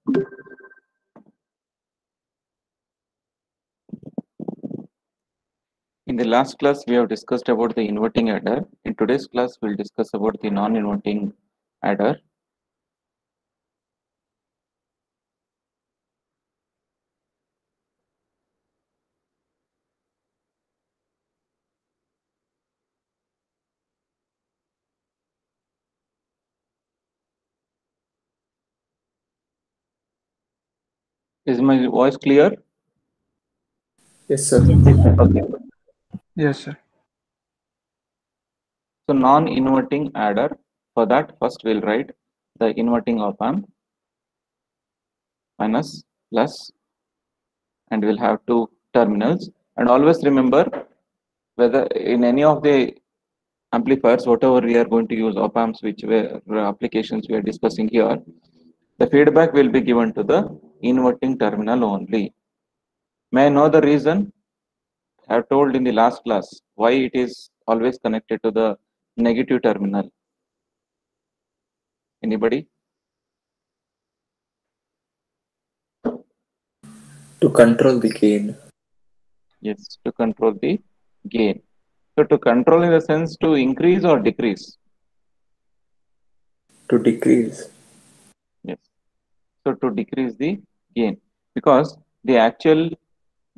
In the last class, we have discussed about the inverting adder. In today's class, we'll discuss about the non-inverting adder. Is my voice clear? Yes, sir. Okay. Yes, sir. So non-inverting adder, for that first we'll write the inverting op amp minus plus, and we'll have two terminals. And always remember, whether in any of the amplifiers, whatever we are going to use op amps, which were applications we are discussing here, the feedback will be given to the inverting terminal only. May I know the reason? I have told in the last class why it is always connected to the negative terminal. Anybody? To control the gain. Yes, to control the gain. So to control in the sense to increase or decrease. To decrease. Yes. So to decrease the gain, because the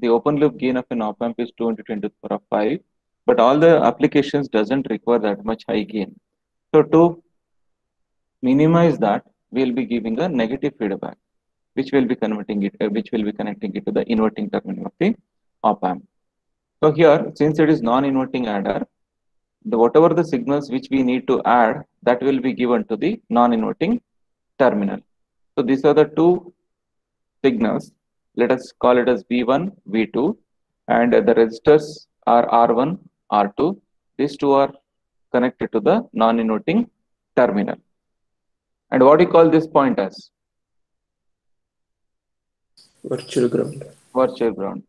open loop gain of an op amp is 2 into 10 to the power of 5, but all the applications doesn't require that much high gain. So to minimize that, we'll be giving a negative feedback, which will be connecting it to the inverting terminal of the op amp. So here, since it is non-inverting adder, whatever the signals which we need to add, that will be given to the non-inverting terminal. So these are the two signals. Let us call it as V1, V2, and the resistors are R1, R2. These two are connected to the non-inverting terminal. And what do you call this point as? Virtual ground. Virtual ground.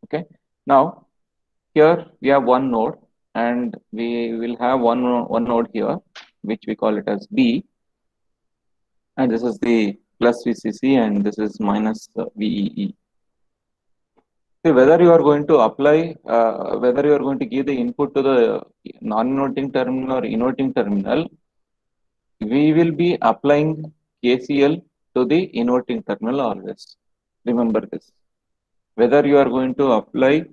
Okay. Now, here we have one node, and we will have one node here, which we call it as B. And this is the plus VCC, and this is minus VEE. See, whether you are going to apply, whether you are going to give the input to the non-inverting terminal or inverting terminal, we will be applying KCL to the inverting terminal always. Remember this. Whether you are going to apply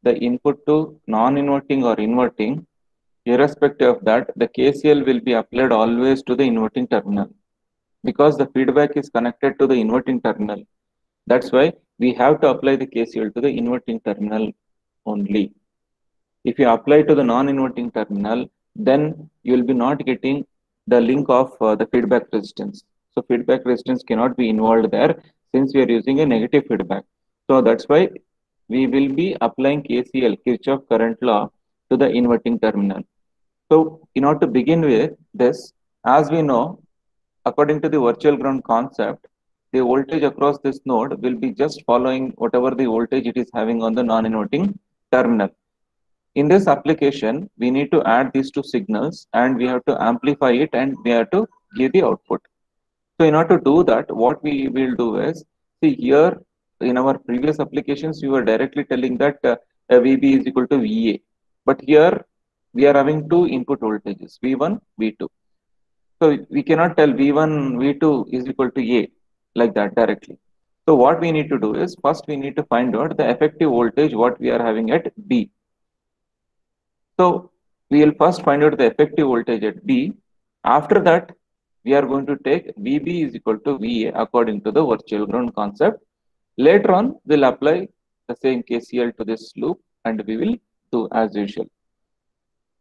the input to non-inverting or inverting, irrespective of that, the KCL will be applied always to the inverting terminal, because the feedback is connected to the inverting terminal. That's why we have to apply the KCL to the inverting terminal only. If you apply to the non-inverting terminal, then you will be not getting the link of the feedback resistance. So feedback resistance cannot be involved there, since we are using a negative feedback. So that's why we will be applying KCL, Kirchhoff current law, to the inverting terminal. So in order to begin with this, as we know, according to the virtual ground concept, the voltage across this node will be just following whatever the voltage it is having on the non-inverting terminal. In this application, we need to add these two signals, and we have to amplify it, and we have to give the output. So in order to do that, what we will do is, see here in our previous applications, we were directly telling that VB is equal to VA. But here we are having two input voltages, V1, V2. So we cannot tell V1, V2 is equal to A like that directly. So what we need to do is, first we need to find out the effective voltage what we are having at B. So we will first find out the effective voltage at B. After that, we are going to take VB is equal to VA according to the virtual ground concept. Later on, we'll apply the same KCL to this loop, and we will do as usual.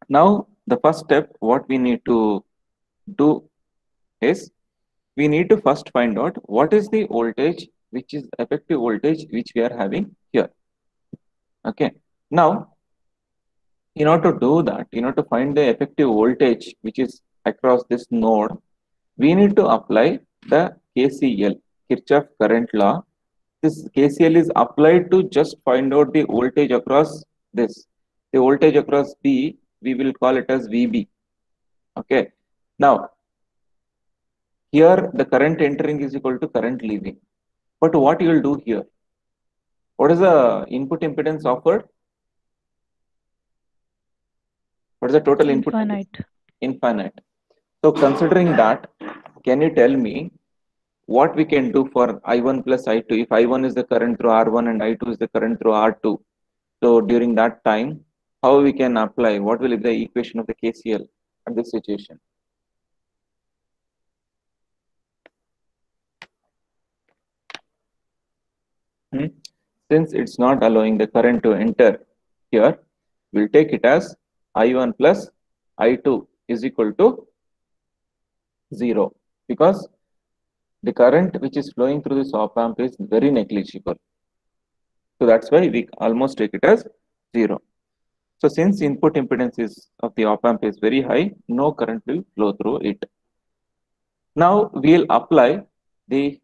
Now, the first step, what we need to do is, we need to first find out what is the voltage, which is effective voltage, which we are having here. Okay. Now, in order to do that, in order to find the effective voltage which is across this node, we need to apply the KCL, Kirchhoff current law. This KCL is applied to just find out the voltage across this. The voltage across B, we will call it as VB. Okay. Now, Here the current entering is equal to current leaving. But what you will do here? What is the input impedance offered? What is the total input? Infinite. Infinite. So considering that, can you tell me what we can do for I1 plus I2? If I1 is the current through R1 and I2 is the current through R2, so during that time, how we can apply? What will be the equation of the KCL at this situation? Since it's not allowing the current to enter here, we'll take it as I1 plus I2 is equal to 0, because the current which is flowing through this op amp is very negligible. So that's why we almost take it as 0. So since input impedance is of the op amp is very high, no current will flow through it. Now we'll apply the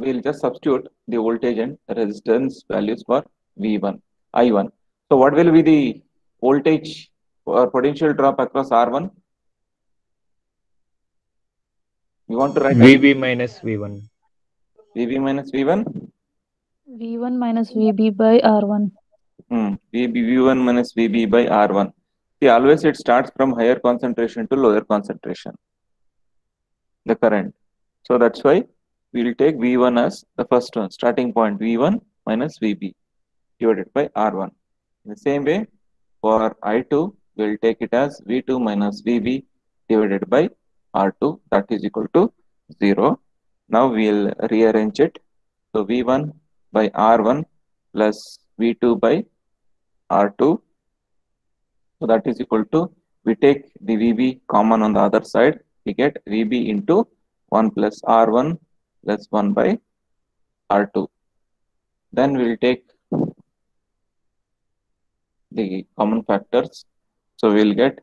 we'll just substitute the voltage and resistance values for V1, I1. So what will be the voltage or potential drop across R1? We want to write VB minus V1. VB minus V1. V1 minus VB by R1. V1 minus VB by R1. See, always it starts from higher concentration to lower concentration, the current. So that's why we will take V1 as the first one, starting point V1 minus VB divided by R1. In the same way, for I2, we will take it as V2 minus VB divided by R2, that is equal to 0. Now we will rearrange it. So V1 by R1 plus V2 by R2. So that is equal to, we take the VB common on the other side, we get VB into 1 plus R1 plus 1 by R2. Then we will take the common factors. So we will get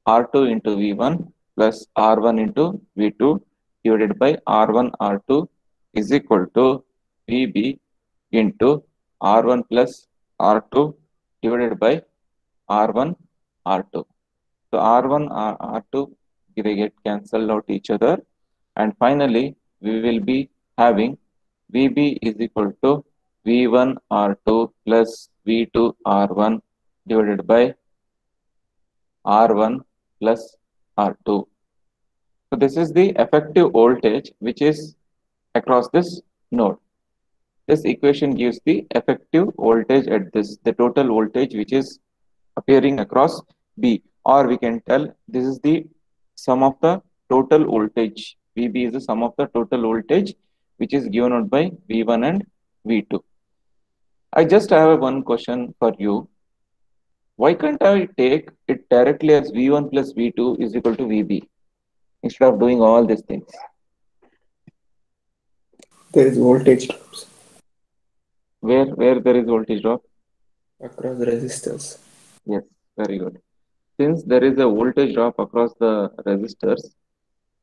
R2 into V1 plus R1 into V2 divided by R1 R2 is equal to VB into R1 plus R2 divided by R1 R2. So R1 R2 they get cancelled out each other, and finally we will be having VB is equal to V1 R2 plus V2 R1 divided by R1 plus R2. So this is the effective voltage which is across this node. This equation gives the effective voltage at this, the total voltage which is appearing across B, or we can tell this is the sum of the total voltage. VB is the sum of the total voltage which is given out by V1 and V2. I just have one question for you. Why can't I take it directly as V1 plus V2 is equal to VB instead of doing all these things? There is voltage drops Where there is voltage drop? across the resistors. Yes, very good. Since there is a voltage drop across the resistors,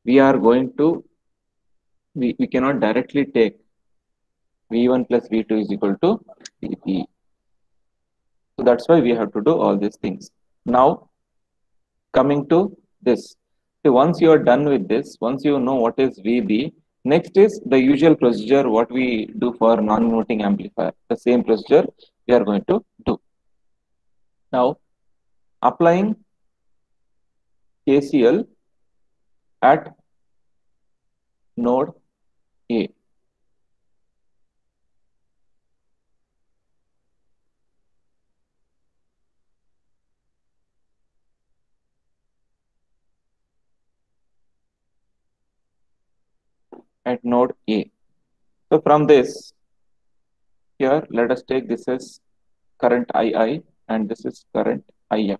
we are going to, we cannot directly take V1 plus V2 is equal to VB. So that's why we have to do all these things. Now, coming to this. So once you are done with this, once you know what is VB, next is the usual procedure what we do for non-inverting amplifier. The same procedure we are going to do. Now, applying KCL at node A. At node A. So from this, here let us take this as current II and this is current IF.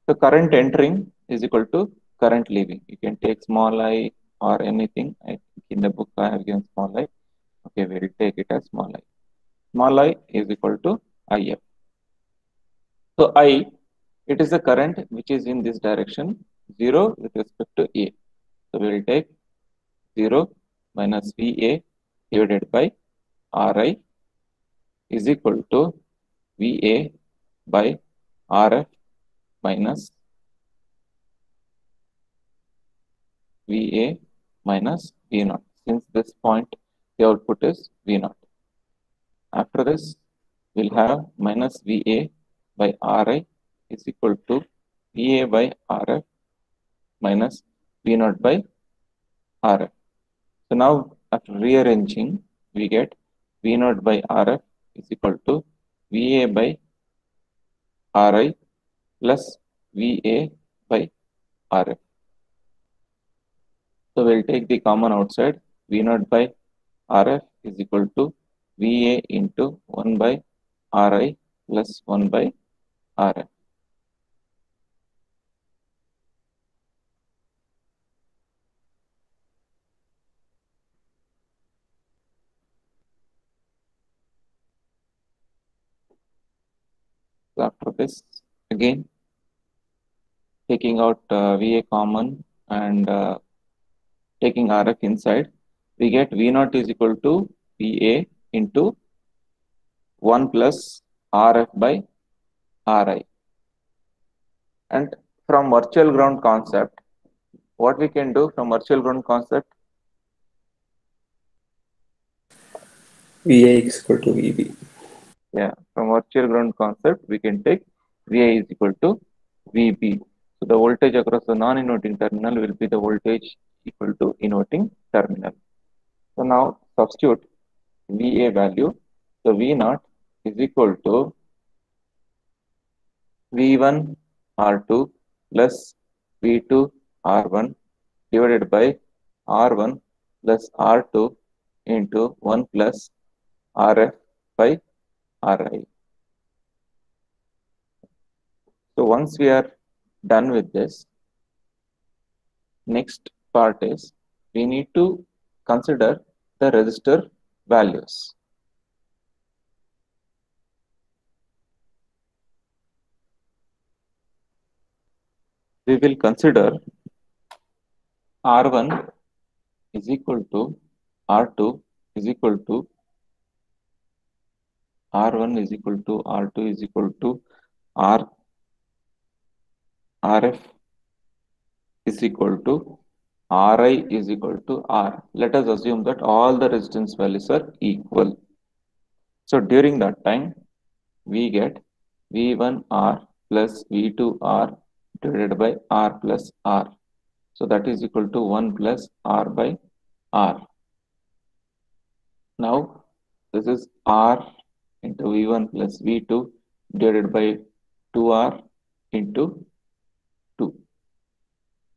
So current entering is equal to current leaving. You can take small I or anything. I think in the book I have given small I. Okay, we will take it as small I. Small I is equal to IF. So I, it is the current which is in this direction, 0 with respect to A. So we will take 0 minus VA divided by RI is equal to VA by RF minus VA minus V0, since this point the output is V0. After this, we'll have minus VA by Ri is equal to VA by Rf minus V0 by Rf. So now after rearranging, we get V0 by Rf is equal to VA by Ri plus VA by Rf. So we'll take the common outside. V0 by Rf is equal to VA into 1 by Ri plus 1 by Rf. So after this, again taking out VA common and taking Rf inside, we get V0 is equal to VA into 1 plus Rf by Ri. And from virtual ground concept, what we can do from virtual ground concept? VA is equal to VB. Yeah, from virtual ground concept, we can take VA is equal to VB. So the voltage across the non-inverting terminal will be the voltage equal to inverting terminal. So now substitute VA value. So V0 is equal to V1 R2 plus V2 R1 divided by R1 plus R2 into 1 plus Rf by Ri. So once we are done with this, next part is we need to consider the resistor values. We will consider R1 is equal to R2 is equal to R1 is equal to R2 is equal to Rf is equal to Ri is equal to R. Let us assume that all the resistance values are equal. So during that time, we get V1R plus V2R divided by R plus R. So that is equal to 1 plus R by R. Now this is R into V1 plus V2 divided by 2R into 2.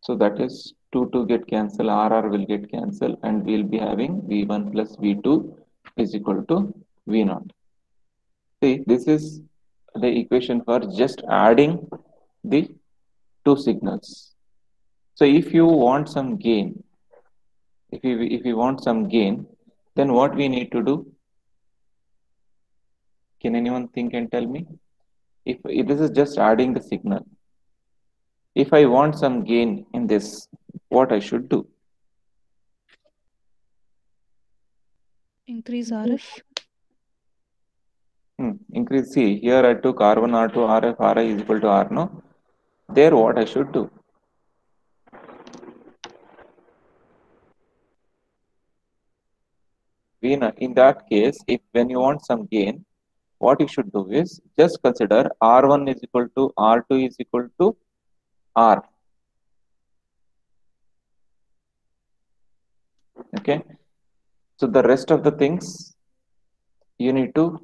So that is 2 get cancelled, RR will get cancelled, and we'll be having V1 plus V2 is equal to V0. See, this is the equation for just adding the two signals. So if you want some gain, if you want some gain, then what we need to do? Can anyone think and tell me? If this is just adding the signal, if I want some gain in this, what I should do? Increase RF. Increase. See, here I took R1, R2, RF, Ri is equal to R, no? There, what I should do? In that case, if when you want some gain, what you should do is just consider R1 is equal to R2 is equal to R. Okay. So the rest of the things you need to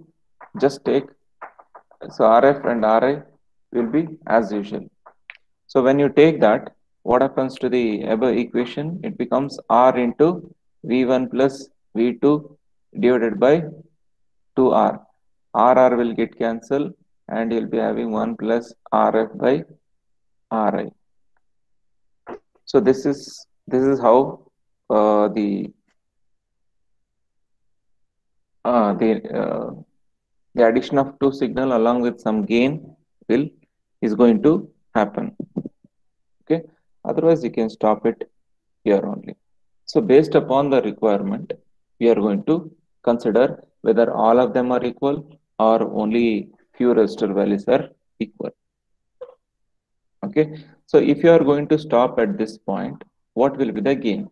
just take. So RF and Ri will be as usual. So when you take that, what happens to the above equation? It becomes R into V1 plus V2 divided by 2R. RR will get cancelled and you'll be having 1 plus RF by Ri. So this is how the addition of two signal along with some gain is going to happen. Okay, otherwise you can stop it here only. So based upon the requirement, we are going to consider whether all of them are equal or only few resistor values are equal. Okay, so if you are going to stop at this point, what will be the gain?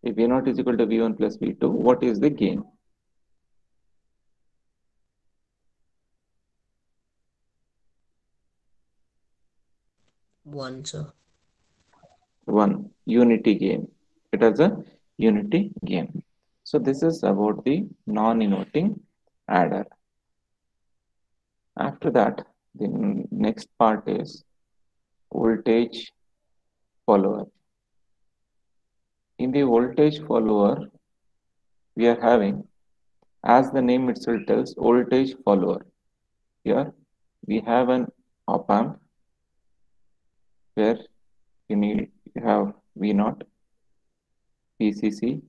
If V0 is equal to V1 plus V2, what is the gain? One, sir. 1 unity gain. It has a unity gain. So this is about the non-inverting adder. After that, the next part is voltage follower. In the voltage follower, we are having, as the name itself tells, voltage follower. Here we have an op amp where you have V0, VCC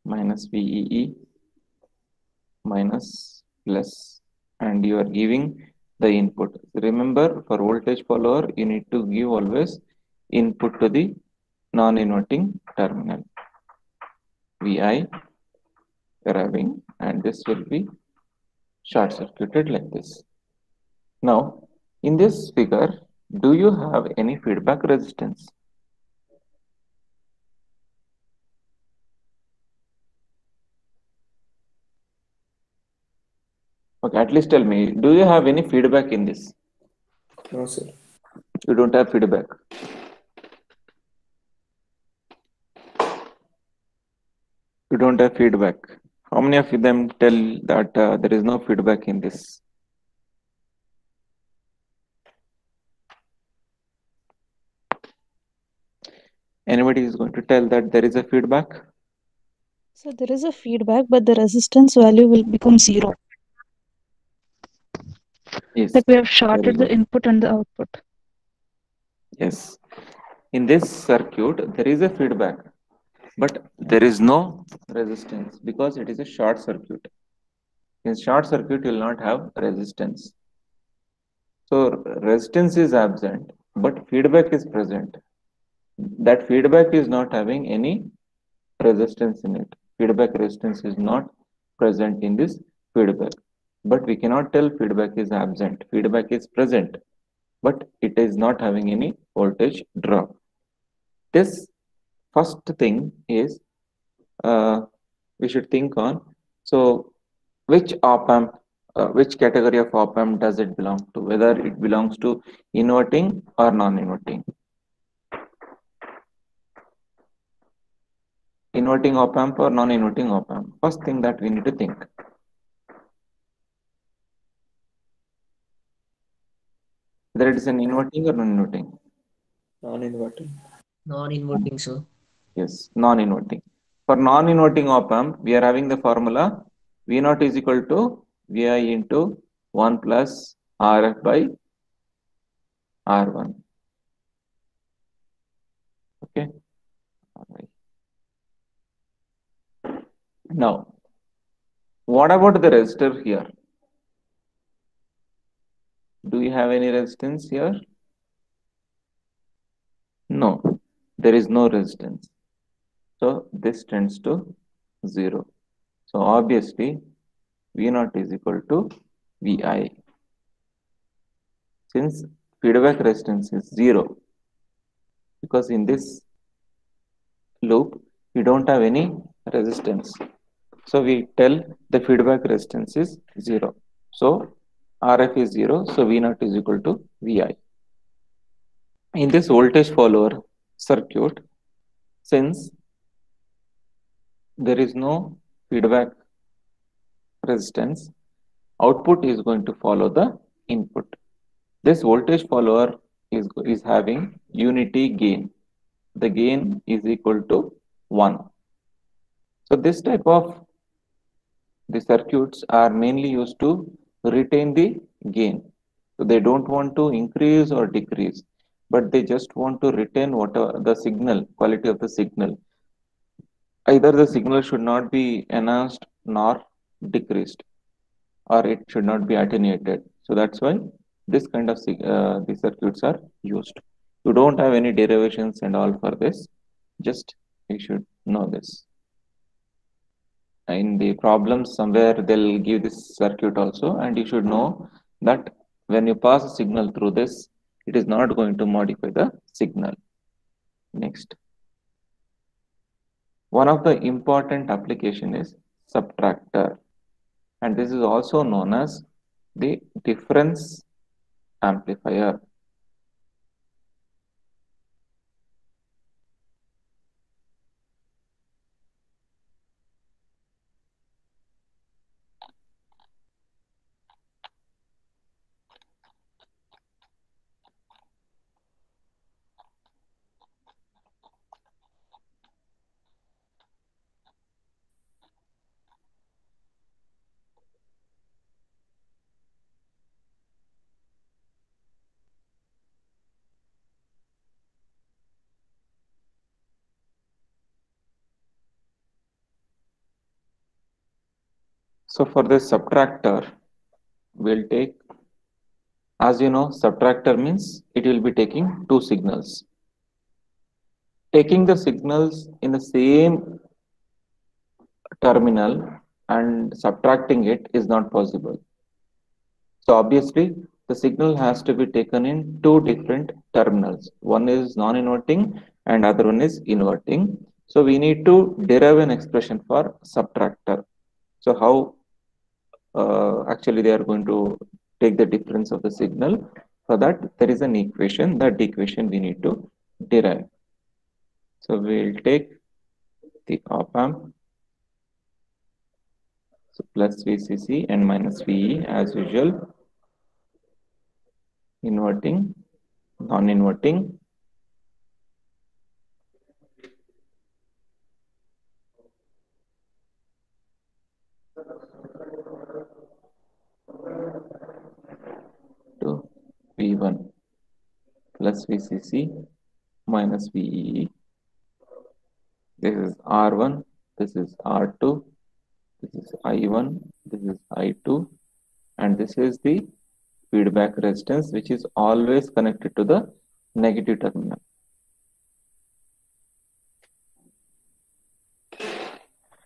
minus VEE minus plus, and you are giving the input. Remember, for voltage follower, you need to give always input to the non-inverting terminal. Vi you're having, and this will be short circuited like this. Now, in this figure, do you have any feedback resistance? Okay, at least tell me, do you have any feedback in this? No, sir. You don't have feedback. You don't have feedback. How many of them tell that there is no feedback in this? Anybody is going to tell that there is a feedback? So there is a feedback, but the resistance value will become 0. Yes. Like we have shorted Very the input and the output. Yes. In this circuit, there is a feedback, but there is no resistance because it is a short circuit. In short circuit, you will not have resistance. So resistance is absent, but feedback is present. That feedback is not having any resistance in it. Feedback resistance is not present in this feedback. But we cannot tell feedback is absent. Feedback is present, but it is not having any voltage drop. This first thing is we should think on. So which op amp, which category of op amp does it belong to? Whether it belongs to inverting or non-inverting. Inverting op amp or non-inverting op amp. First thing that we need to think. Whether it is an inverting or non-inverting. Non-inverting. Non-inverting, sir. Yes, non-inverting. For non-inverting op amp, we are having the formula V0 is equal to Vi into 1 plus Rf by R1. Okay. Alright. Now, what about the resistor here? Do you have any resistance here? No, there is no resistance. So this tends to 0. So obviously V0 is equal to Vi. Since feedback resistance is 0, because in this loop we don't have any resistance. So we tell the feedback resistance is 0. So Rf is 0, so V0 is equal to Vi. In this voltage follower circuit, since there is no feedback resistance, output is going to follow the input. This voltage follower is having unity gain. The gain is equal to 1. So this type of the circuits are mainly used to retain the gain. So they don't want to increase or decrease, but they just want to retain whatever the signal, quality of the signal. Either the signal should not be enhanced nor decreased, or it should not be attenuated. So that's why this kind of the circuits are used. You don't have any derivations and all for this. Just you should know this. In the problems somewhere they'll give this circuit also, and you should know that when you pass a signal through this, It is not going to modify the signal. Next, one of the important application is subtractor, and this is also known as the difference amplifier. So for this subtractor, we'll take, as you know, subtractor means it will be taking two signals. Taking the signals in the same terminal and subtracting it is not possible. So obviously, the signal has to be taken in two different terminals. One is non-inverting and other one is inverting. So we need to derive an expression for subtractor. So how actually they are going to take the difference of the signal? For that, there is an equation. That equation we need to derive. So we'll take the op amp, so plus VCC and minus VE as usual, inverting, non-inverting, to V1 plus VCC minus VEE. This is R1, this is R2, this is I1, this is I2, and this is the feedback resistance, which is always connected to the negative terminal.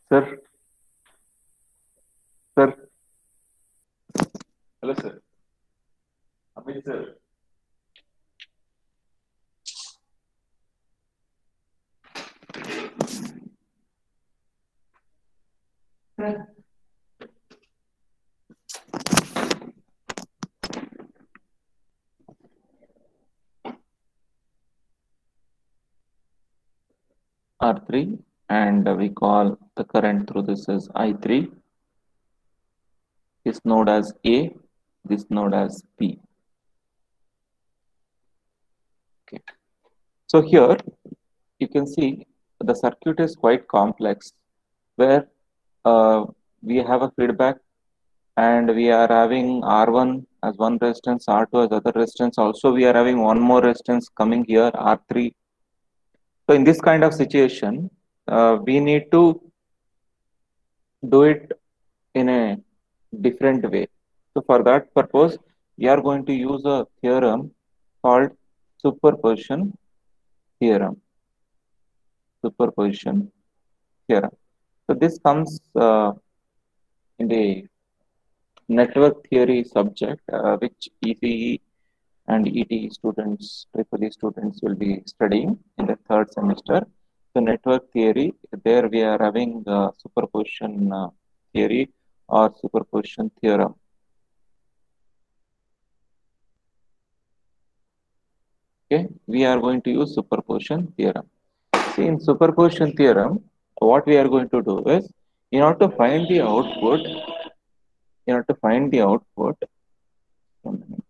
Sir, sir, hello, sir. Amit, sir. R3, and we call the current through this as I3, this node as A, this node as B. Okay. So here you can see the circuit is quite complex, where we have a feedback and we are having R1 as one resistance, R2 as other resistance. Also, we are having one more resistance coming here, R3. So in this kind of situation, we need to do it in a different way. So for that purpose, we are going to use a theorem called superposition theorem. Superposition theorem. So this comes in the network theory subject, which ECE and ETE students, EEE students will be studying in the third semester. So network theory, there we are having superposition theory or superposition theorem. Okay, we are going to use superposition theorem. See, in superposition theorem, what we are going to do is, in order to find the output, one minute.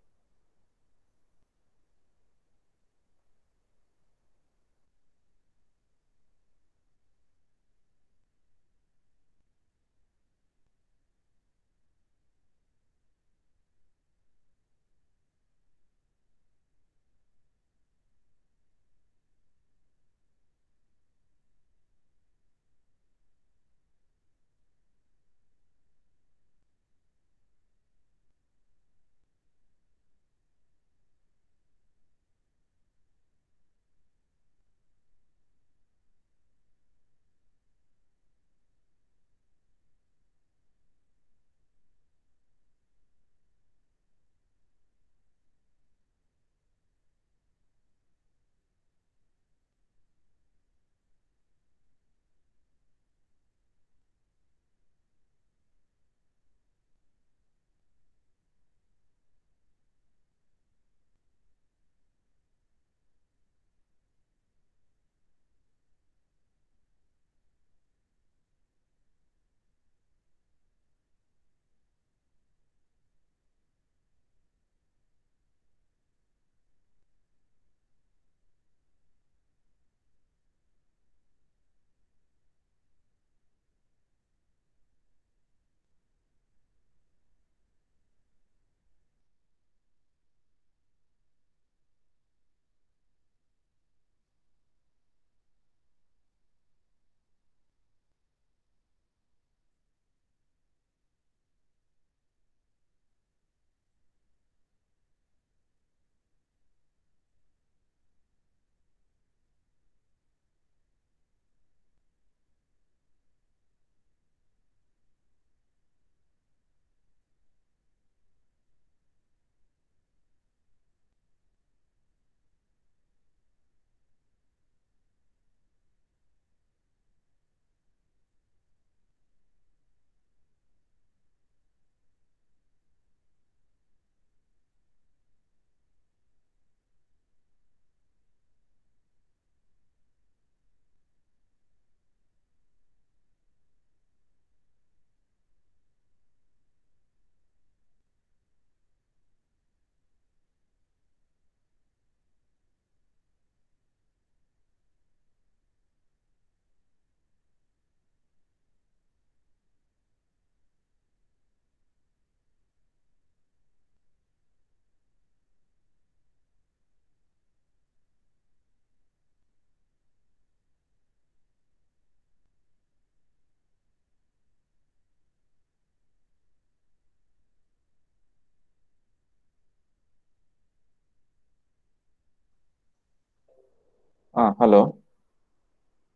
Hello.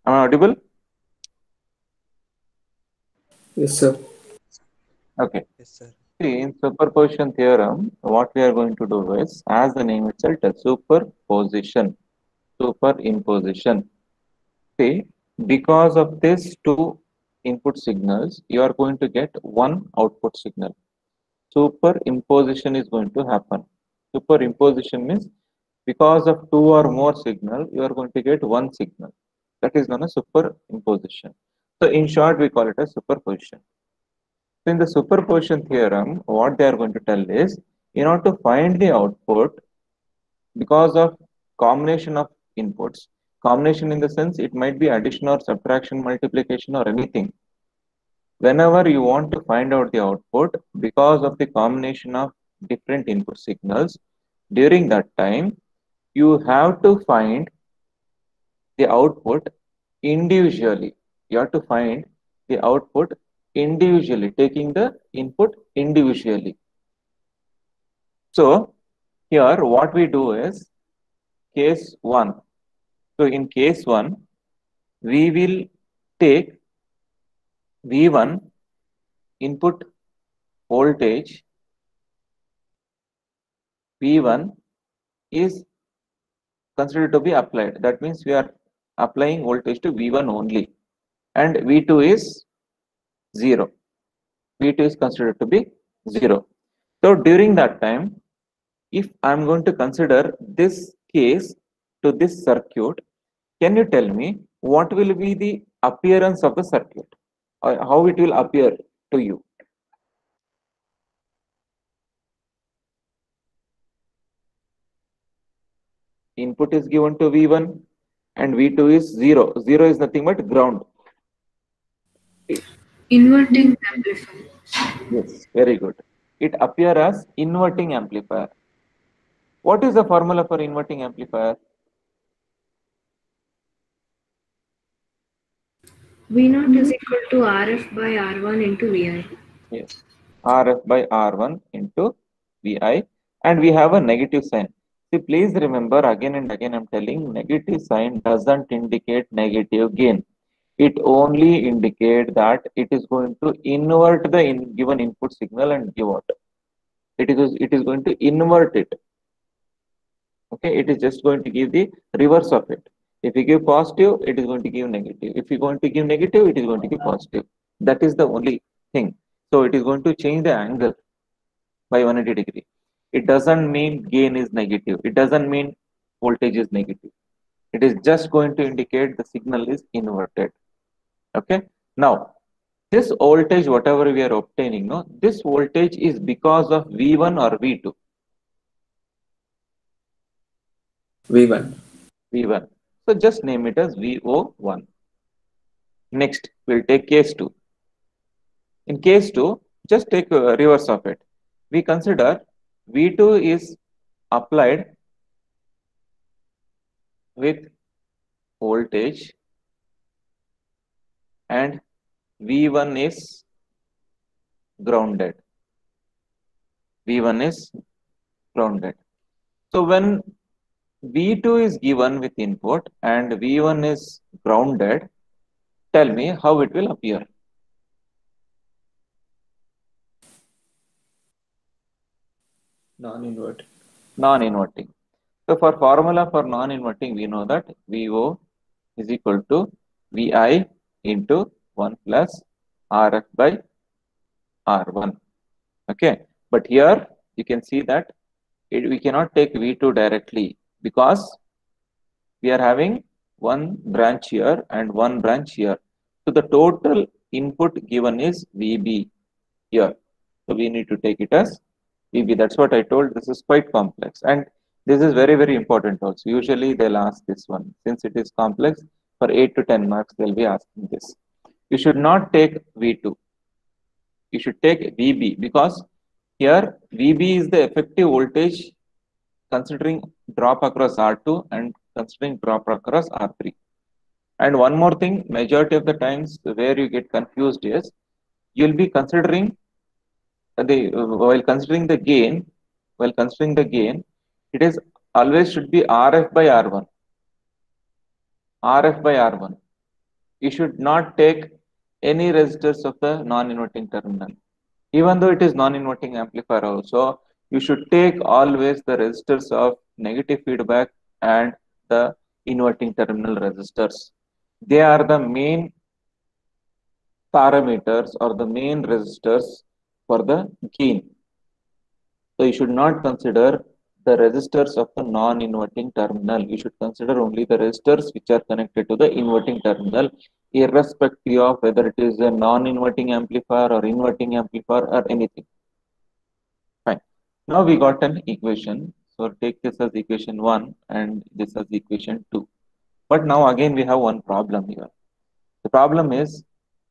Am I audible? Yes, sir. Okay. Yes, sir. See, in superposition theorem, what we are going to do is, as the name itself tells, superposition, superimposition. See, because of these two input signals, you are going to get one output signal. Superimposition is going to happen. Superimposition means because of two or more signal, you are going to get one signal. That is known as superimposition. So in short, we call it as superposition. So in the superposition theorem, what they are going to tell is, in order to find the output, because of combination of inputs, combination in the sense it might be addition or subtraction, multiplication or anything. Whenever you want to find out the output, because of the combination of different input signals, during that time, you have to find the output individually. You have to find the output individually, taking the input individually. So here what we do is case 1. So in case 1, we will take V1 input voltage. V1 is considered to be applied. That means we are applying voltage to V1 only, and V2 is 0. V2 is considered to be 0. So during that time, if I am going to consider this case to this circuit, can you tell me what will be the appearance of the circuit, or how it will appear to you? Input is given to V1 and V2 is 0. 0 is nothing but ground. Inverting amplifier. Yes, very good. It appears as inverting amplifier. What is the formula for inverting amplifier? V0 is equal to RF by R1 into VI. Yes, RF by R1 into VI, and we have a negative sign. See, please remember, again and again I'm telling, negative sign doesn't indicate negative gain. It only indicates that it is going to invert the given input signal and give out. It is going to invert it. Okay, it is just going to give the reverse of it. If you give positive, it is going to give negative. If you are going to give negative, it is going to give positive. That is the only thing. So it is going to change the angle by 180 degree. It doesn't mean gain is negative. It doesn't mean voltage is negative. It is just going to indicate the signal is inverted. Okay. Now, this voltage, whatever we are obtaining, no, this voltage is because of V1 or V2. V1. V1. So just name it as VO1. Next, we'll take case 2. In case 2, just take a reverse of it. We consider V2 is applied with voltage and V1 is grounded. V1 is grounded. So when V2 is given with input and V1 is grounded, tell me how it will appear. Non-inverting. Non-inverting. So for formula for non-inverting, we know that VO is equal to VI into 1 plus RF by R1. Okay. But here you can see that we cannot take V2 directly because we are having one branch here and one branch here. So the total input given is VB here. So we need to take it as VB. That's what I told. This is quite complex. And this is very, very important also. Usually they'll ask this one. Since it is complex, for 8 to 10 marks, they'll be asking this. You should not take V2. You should take VB because here VB is the effective voltage considering drop across R2 and considering drop across R3. And one more thing, majority of the times where you get confused is you'll be considering while considering the gain, it is always should be RF by R1. RF by R1. You should not take any resistors of the non-inverting terminal. Even though it is non-inverting amplifier also, you should take always the resistors of negative feedback and the inverting terminal resistors. They are the main parameters or the main resistors for the gain. So you should not consider the resistors of the non-inverting terminal. You should consider only the resistors which are connected to the inverting terminal, irrespective of whether it is a non-inverting amplifier or inverting amplifier or anything. Fine. Now we got an equation. So take this as equation 1 and this as equation 2. But now again we have one problem here. The problem is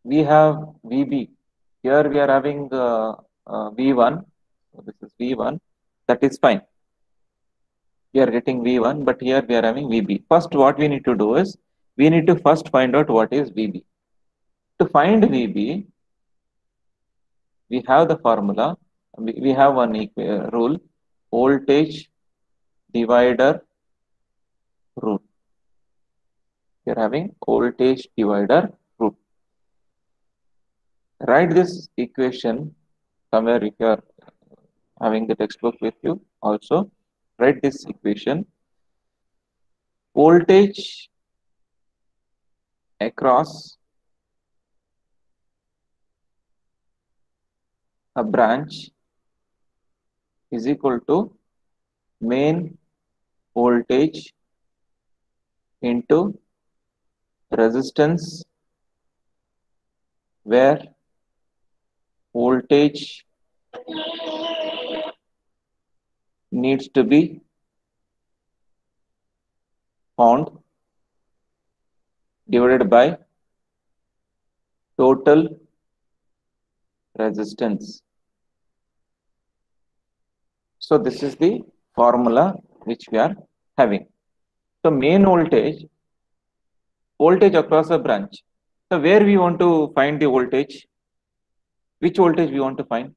we have VB. Here we are having V1. So this is V1. That is fine. We are getting V1, but here we are having VB. First, what we need to do is we need to first find out what is VB. To find VB, we have the formula. We have one rule, voltage divider rule. We are having voltage divider rule. Write this equation somewhere if you are having the textbook with you. Also, write this equation. Voltage across a branch is equal to main voltage into resistance where voltage needs to be found divided by total resistance. So this is the formula which we are having. So main voltage across a branch. So where we want to find the voltage? Which voltage we want to find?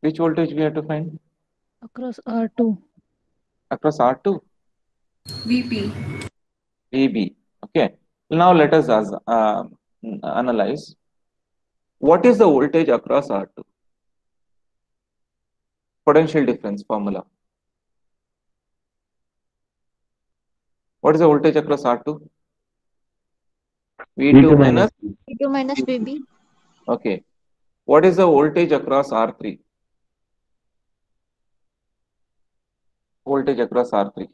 Which voltage we have to find? Across R2. Across R2? VP. VB. Okay. Now let us analyze. What is the voltage across R2? Potential difference formula. What is the voltage across R2? V2 minus V2 minus VB. Okay. What is the voltage across R3? Voltage across R3.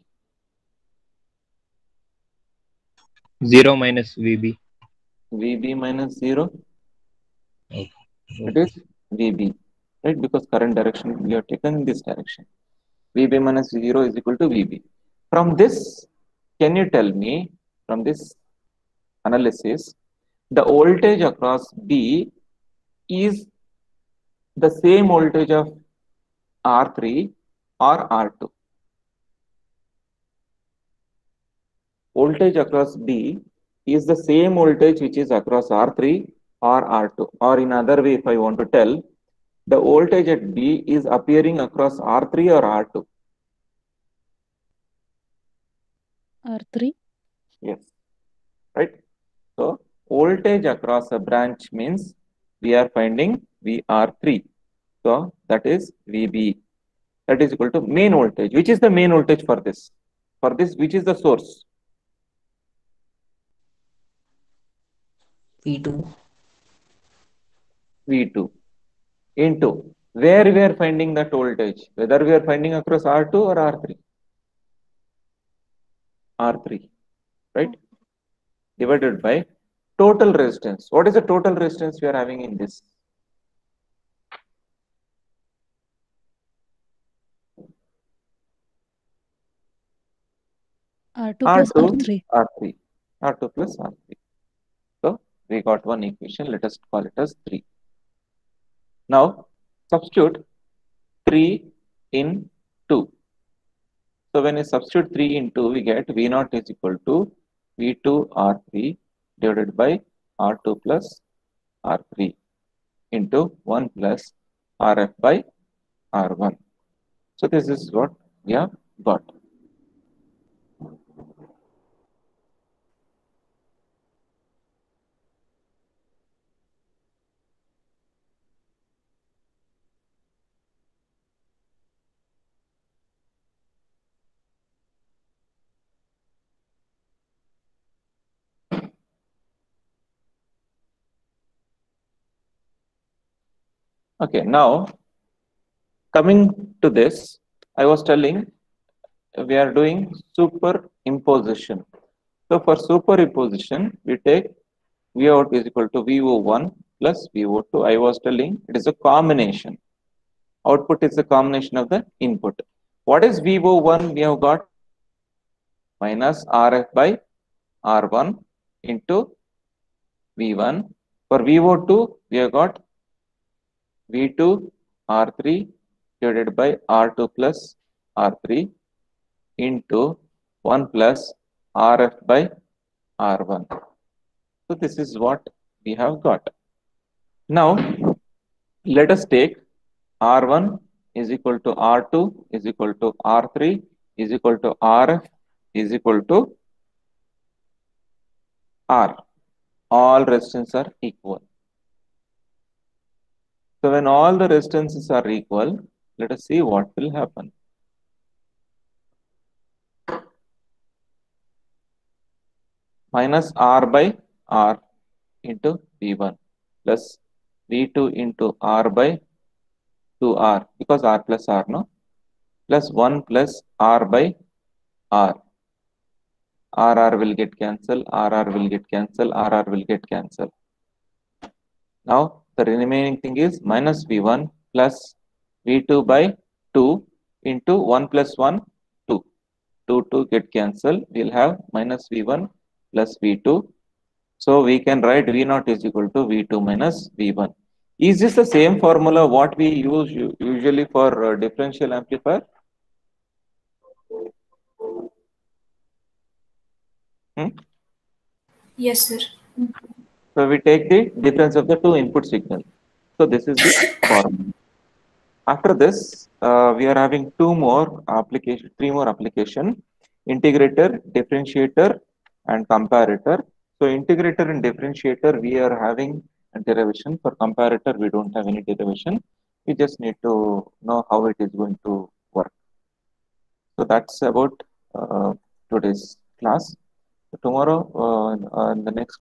0 minus VB. VB minus 0. Okay. It is VB. Right? Because current direction we have taken in this direction. VB minus 0 is equal to VB. From this, can you tell me, from this analysis, the voltage across B is the same voltage of R3 or R2? Voltage across B is the same voltage which is across R3 or R2. Or in other way, if I want to tell, the voltage at B is appearing across R3 or R2? R3. Yes. Right? So, voltage across a branch means we are finding VR3. So, that is VB. That is equal to main voltage. Which is the main voltage for this? For this, which is the source? V2. V2 into where we are finding that voltage, whether we are finding across R2 or R3. R3, right? Divided by total resistance. What is the total resistance we are having in this? R2 plus R3. R3. R2 plus R3. So we got one equation. Let us call it as 3. Now substitute 3 in 2. So when you substitute 3 in 2, we get V0 is equal to V2 R3 divided by R2 plus R3 into 1 plus RF by R1. So this is what we have got. Okay, now coming to this, I was telling we are doing superimposition. So for superimposition, we take V out is equal to VO1 plus VO2. I was telling it is a combination. Output is a combination of the input. What is VO1? We have got minus RF by R1 into V1. For VO2, we have got V2 R3 divided by R2 plus R3 into 1 plus RF by R1. So this is what we have got. Now let us take R1 is equal to R2 is equal to R3 is equal to RF is equal to R. All resistances are equal. So when all the resistances are equal, let us see what will happen. Minus R by R into V1 plus V2 into R by 2R because R plus R, no? Plus 1 plus R by R. RR will get cancelled, RR will get cancelled, RR will get cancelled. Now the remaining thing is minus V1 plus V2 by 2 into 1 plus 1, 2. 2 get cancelled. We'll have minus V1 plus V2. So we can write V0 is equal to V2 minus V1. Is this the same formula what we use usually for differential amplifier? Yes, sir. So we take the difference of the two input signal. So this is the formula. After this, we are having three more application: integrator, differentiator, and comparator. So integrator and differentiator, we are having a derivation. For comparator, we don't have any derivation. We just need to know how it is going to work. So that's about today's class. So tomorrow, in the next